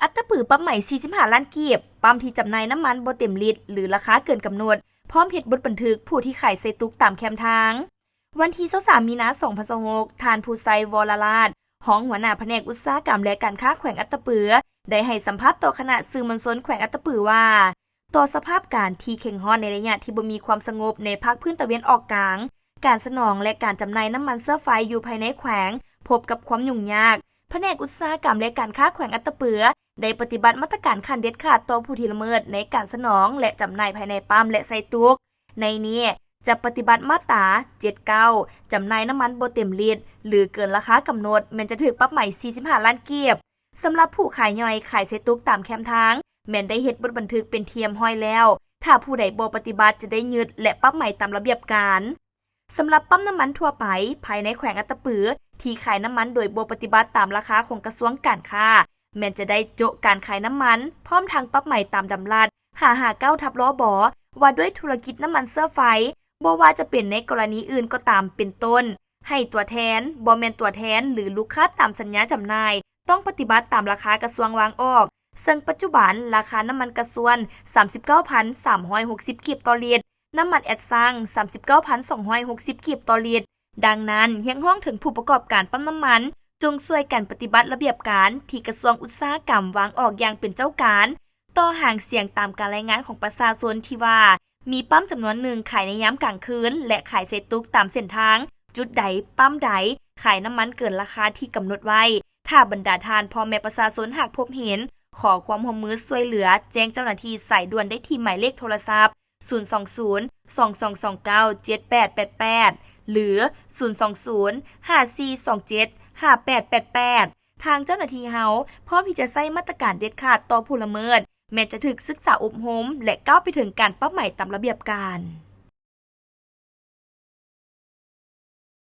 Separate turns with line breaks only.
อัตราปือปั๊มใหม่45ล้านกีบปั๊มที่จำหน่ายน้ำมันบ่เต็มลิตรหรือราคาเกินกำหนดพร้อมเฮ็ดบทบันทึกผู้ที่ขายใส่ตุกตามแคมทางวันที่23มีนาคม2026ท่านผู้ไซวรราชห้องหัวหน้าแผนกอุตสาหกรรมและการค้าแขวงอัตตปือได้ให้สัมภาษณ์ต่อคณะสื่อมวลชนแขวงอัตตปือว่าต่อสภาพการที่เข่งฮ้อนในระยะที่บ่มีความสงบในภาคพื้นตะวันออกกลางการสนองและการจำหน่ายน้ำมันเสื้อไฟอยู่ภายในแขวงพบกับความยุ่งยากแผนกอุตสาหกรรมและการค้าแขวงอัตตปือได้ปฏิบัติมาตรการขั้นเด็ดขาดต่อผู้ที่ละเมิดในการสนองและจำหน่ายภายในปั๊มและไซตุกในนี้จะปฏิบัติมาตรา79จำหน่ายน้ำมันบ่เต็มลิตรหรือเกินราคากำหนดแม้นจะถูกปรับใหม่45ล้านกีบสำหรับผู้ขายย่อยขายไซตุกตามแคมทางแม้นได้เฮ็ดบทบันทึกเป็นเทียมห้อยแล้วถ้าผู้ใดบ่ปฏิบัติจะได้ยึดและปรับใหม่ตามระเบียบการสำหรับปั๊มน้ำมันทั่วไปภายในแขวงอัตตปือที่ขายน้ำมันโดยบ่ปฏิบัติตามราคาของกระทรวงการค้าแม้นจะได้โจะการขายน้ำมันพร้อมทางปรับใหม่ตามดำรัส559/ลบว่าด้วยธุรกิจน้ำมันเสื้อไฟบ่ว่าจะเป็นในกรณีอื่นก็ตามเป็นต้นให้ตัวแทนบ่แม่นตัวแทนหรือลูกค้าตามสัญญาจำหน่ายต้องปฏิบัติตามราคากระทรวงวางออกซึ่งปัจจุบันราคาน้ำมันกระสวน 39,360 กีบต่อลิตรน้ำมันแอดซัง 39,260 กีบต่อลิตรดังนั้นยังห้องถึงผู้ประกอบการปั๊มน้ำมันจงช่วยกันปฏิบัติระเบียบการที่กระทรวงอุตสาหกรรมวางออกอย่างเป็นเจ้าการต่อห่างเสียงตามการรายงานของประชาชนที่ว่ามีปั๊มจำนวนหนึ่งขายในยามกลางคืนและขายเศษตุกตามเส้นทางจุดใดปั๊มใดขายน้ำมันเกินราคาที่กำหนดไว้ถ้าบรรดาทานพ่อแม่ประชาชนหากพบเห็นขอความร่วมมือช่วยเหลือแจ้งเจ้าหน้าที่สายด่วนได้ที่หมายเลขโทรศัพท์020 2229 7888หรือ020 5427 5888ทางเจ้าหน้าที่เฮาพร้อมที่จะใช้มาตรการเด็ดขาดต่อผู้ละเมิดแม้จะถูกศึกษาอบรมและก้าวไปถึงการปรับใหม่ตามระเบียบการ